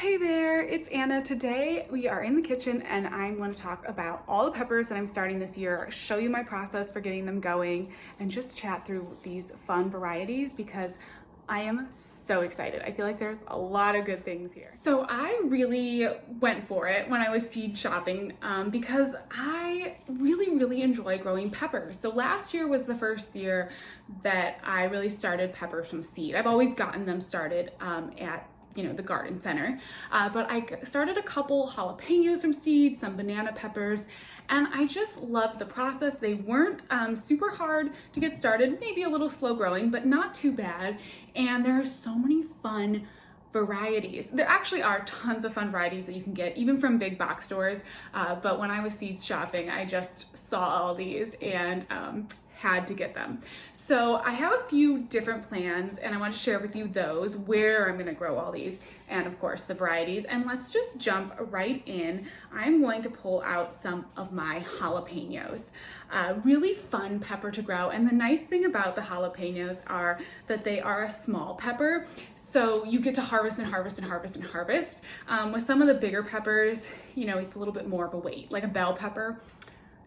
Hey there, it's Anna. Today we are in the kitchen and I'm going to talk about all the peppers that I'm starting this year, show you my process for getting them going, and just chat through these fun varieties because I am so excited. I feel like there's a lot of good things here. So I really went for it when I was seed shopping because I really enjoy growing peppers. So last year was the first year that I really started peppers from seed. I've always gotten them started at the garden center. But I started a couple jalapenos from seeds, some banana peppers, and I just loved the process. They weren't super hard to get started, maybe a little slow growing, but not too bad. And there are so many fun varieties. There actually are tons of fun varieties that you can get even from big box stores. But when I was seeds shopping, I just saw all these and had to get them. So I have a few different plans and I want to share with you those, where I'm going to grow all these, and of course the varieties. And let's just jump right in. I'm going to pull out some of my jalapenos. Really fun pepper to grow, and the nice thing about the jalapenos are that they are a small pepper, so you get to harvest and harvest and harvest and harvest. With some of the bigger peppers, it's a little bit more of a wait. Like a bell pepper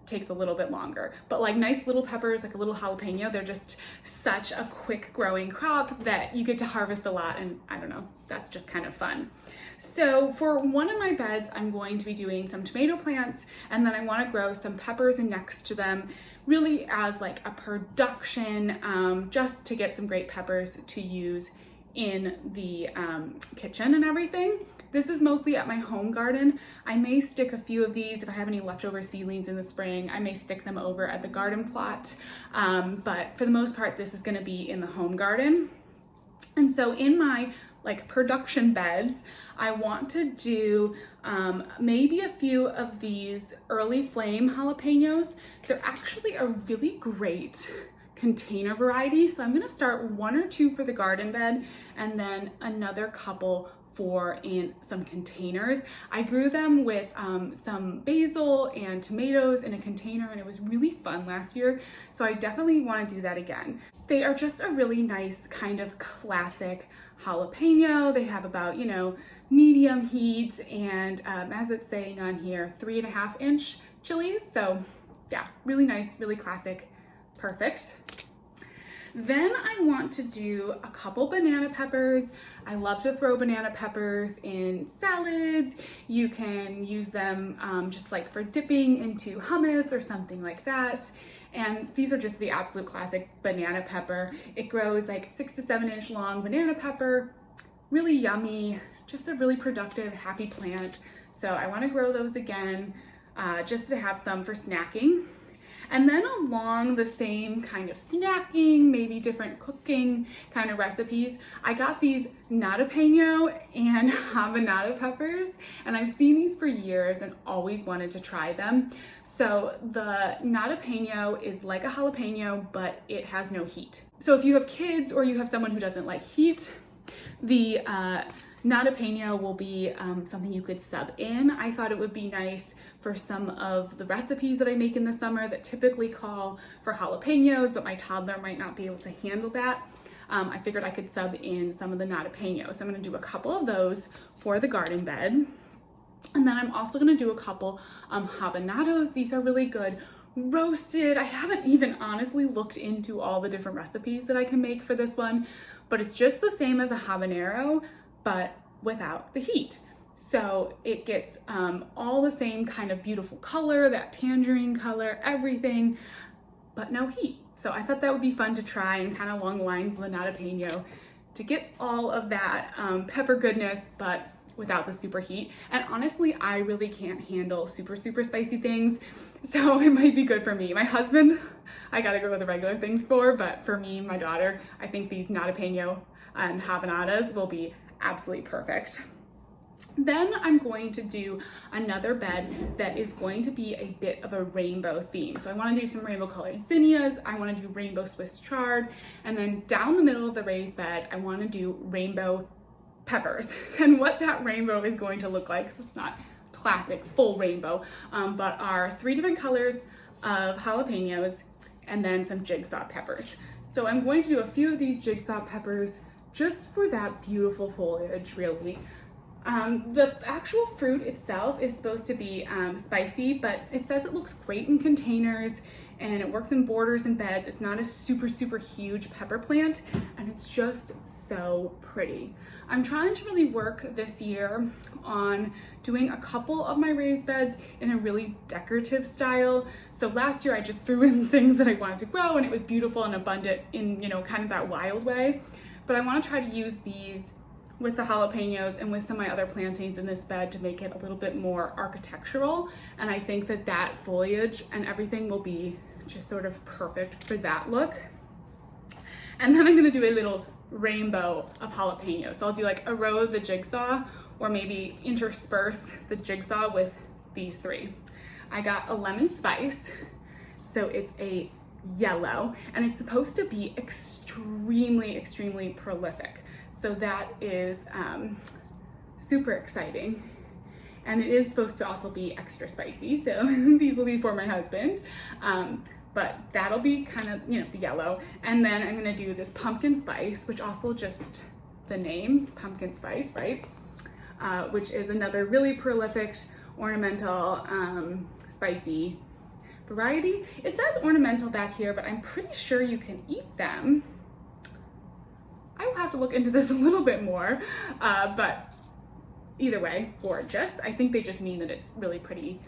takes a little bit longer, but like nice little peppers, like a little jalapeno, they're just such a quick growing crop that you get to harvest a lot, and I don't know, that's just kind of fun. So for one of my beds, I'm going to be doing some tomato plants, and then I want to grow some peppers next to them, really as like a production, just to get some great peppers to use in the kitchen and everything. This is mostly at my home garden. I may stick a few of these if I have any leftover seedlings in the spring. I may stick them over at the garden plot, but for the most part, this is gonna be in the home garden. And so in my production beds, I want to do maybe a few of these early flame jalapenos. They're actually a really great container variety. So I'm gonna start one or two for the garden bed and then another couple for in some containers. I grew them with some basil and tomatoes in a container, and it was really fun last year. So I definitely want to do that again. They are just a really nice kind of classic jalapeno. They have about, medium heat, and as it's saying on here, 3.5-inch chilies. So yeah, really nice, really classic, perfect. Then I want to do a couple banana peppers. I love to throw banana peppers in salads. You can use them just like for dipping into hummus or something like that. And these are just the absolute classic banana pepper. It grows like 6 to 7-inch long banana pepper, really yummy, just a really productive, happy plant. So I want to grow those again, just to have some for snacking. And then along the same kind of snacking, maybe different cooking kind of recipes, I got these jalapeno and habanero peppers, and I've seen these for years and always wanted to try them. So the jalapeno is like a jalapeno, but it has no heat. So if you have kids or you have someone who doesn't like heat, the jalapeno will be something you could sub in. I thought it would be nice for some of the recipes that I make in the summer that typically call for jalapenos, but my toddler might not be able to handle that. I figured I could sub in some of the jalapeno. So I'm gonna do a couple of those for the garden bed. And then I'm also gonna do a couple habaneros. These are really good roasted. I haven't even honestly looked into all the different recipes that I can make for this one, but it's just the same as a habanero, but without the heat. So it gets all the same kind of beautiful color, that tangerine color, everything, but no heat. So I thought that would be fun to try, and kind of along the lines of the jalapeno, to get all of that pepper goodness, but without the super heat. And honestly, I really can't handle super spicy things, so it might be good for me. My husband, I gotta go with the regular things for, but for me, my daughter, I think these jalapeno and habaneros will be absolutely perfect. Then I'm going to do another bed that is going to be a bit of a rainbow theme. So I want to do some rainbow colored zinnias, I want to do rainbow Swiss chard, and then down the middle of the raised bed, I want to do rainbow peppers. And what that rainbow is going to look like, it's not classic full rainbow, but are 3 different colors of jalapenos and then some jigsaw peppers. So I'm going to do a few of these jigsaw peppers just for that beautiful foliage, really. The actual fruit itself is supposed to be spicy, but it says it looks great in containers and it works in borders and beds. It's not a super huge pepper plant, and it's just so pretty. I'm trying to really work this year on doing a couple of my raised beds in a really decorative style. So last year I just threw in things that I wanted to grow, and it was beautiful and abundant in, kind of that wild way. But I want to try to use these with the jalapenos and with some of my other plantings in this bed to make it a little bit more architectural. And I think that that foliage and everything will be just sort of perfect for that look. And then I'm gonna do a little rainbow of jalapenos. So I'll do like a row of the jigsaw, or maybe intersperse the jigsaw with these three. I got a lemon spice, so it's a yellow, and it's supposed to be extremely prolific. So that is super exciting. And it is supposed to also be extra spicy, so these will be for my husband. But that'll be kind of, the yellow. And then I'm gonna do this pumpkin spice, which also just the name, pumpkin spice, right? Which is another really prolific, ornamental, spicy variety. It says ornamental back here, but I'm pretty sure you can eat them. I will have to look into this a little bit more, but either way, gorgeous. I think they just mean that it's really pretty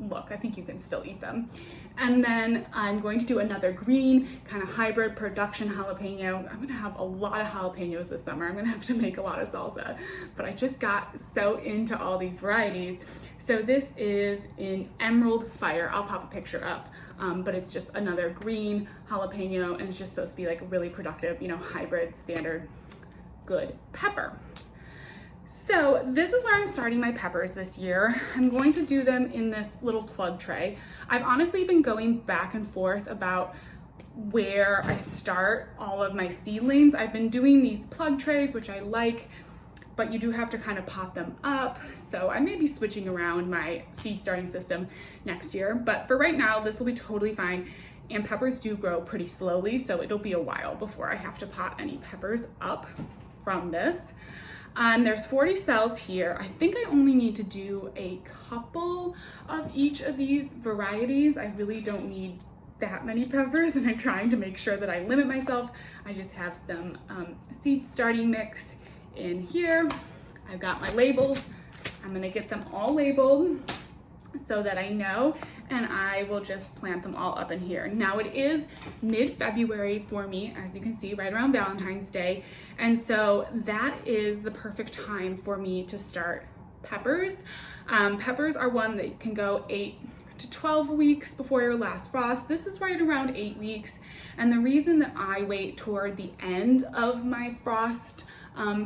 look. I think you can still eat them. And then I'm going to do another green kind of hybrid production jalapeno. I'm gonna have a lot of jalapenos this summer. I'm gonna have to make a lot of salsa, but I just got so into all these varieties. So this is in Emerald Fire. I'll pop a picture up, but it's just another green jalapeno, and it's just supposed to be like a really productive, hybrid, standard, good pepper. So this is where I'm starting my peppers this year. I'm going to do them in this little plug tray. I've honestly been going back and forth about where I start all of my seedlings. I've been doing these plug trays, which I like, but you do have to kind of pot them up. So I may be switching around my seed starting system next year, but for right now, this will be totally fine. And peppers do grow pretty slowly, so it'll be a while before I have to pot any peppers up from this. There's 40 cells here. I think I only need to do a couple of each of these varieties. I really don't need that many peppers, and I'm trying to make sure that I limit myself. I just have some seed starting mix in here. I've got my labels. I'm gonna get them all labeled so that I know, and I will just plant them all up in here. Now it is mid-February for me, as you can see, right around Valentine's Day. And so that is the perfect time for me to start peppers. Peppers are one that can go 8 to 12 weeks before your last frost. This is right around 8 weeks. And the reason that I wait toward the end of my frost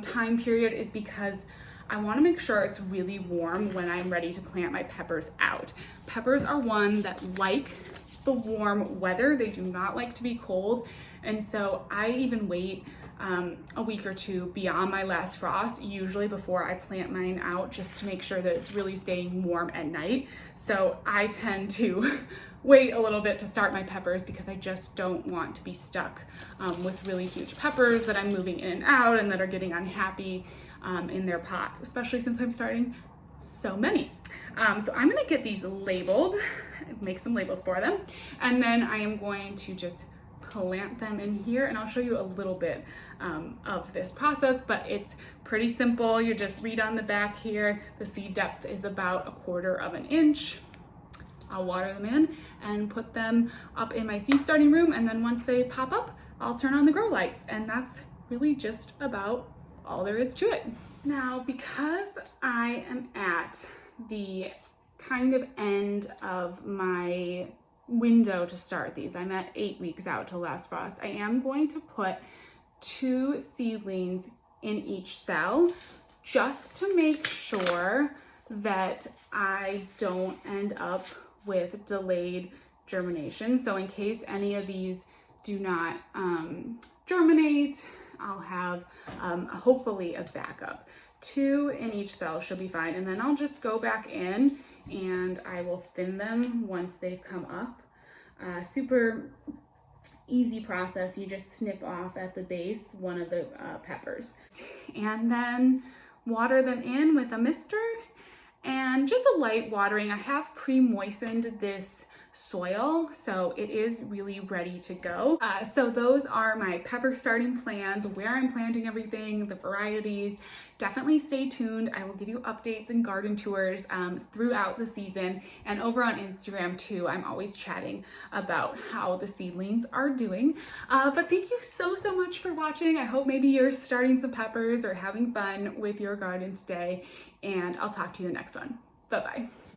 time period is because I want to make sure it's really warm when I'm ready to plant my peppers out. Peppers are one that like the warm weather. They do not like to be cold. And so I even wait a week or two beyond my last frost, usually before I plant mine out, just to make sure that it's really staying warm at night. So I tend to wait a little bit to start my peppers because I just don't want to be stuck with really huge peppers that I'm moving in and out and that are getting unhappy in their pots, especially since I'm starting so many. So I'm gonna get these labeled, make some labels for them, and then I am going to just plant them in here, and I'll show you a little bit of this process, but it's pretty simple. You just read on the back here, the seed depth is about 1/4 of an inch. I'll water them in and put them up in my seed starting room, and then once they pop up, I'll turn on the grow lights, and that's really just about all there is to it. Now, because I am at the kind of end of my window to start these, I'm at 8 weeks out till last frost, I am going to put 2 seedlings in each cell just to make sure that I don't end up with delayed germination. So in case any of these do not germinate, I'll have hopefully a backup. 2 in each cell should be fine. And then I'll just go back in and I will thin them once they've come up. Super easy process. You just snip off at the base one of the peppers. And then water them in with a mister and just a light watering. I have pre-moistened this soil, so it is really ready to go. So those are my pepper starting plans, where I'm planting everything, the varieties. Definitely stay tuned. I will give you updates and garden tours throughout the season, and over on Instagram too. I'm always chatting about how the seedlings are doing. But thank you so much for watching. I hope maybe you're starting some peppers or having fun with your garden today, and I'll talk to you in the next one. Bye-bye.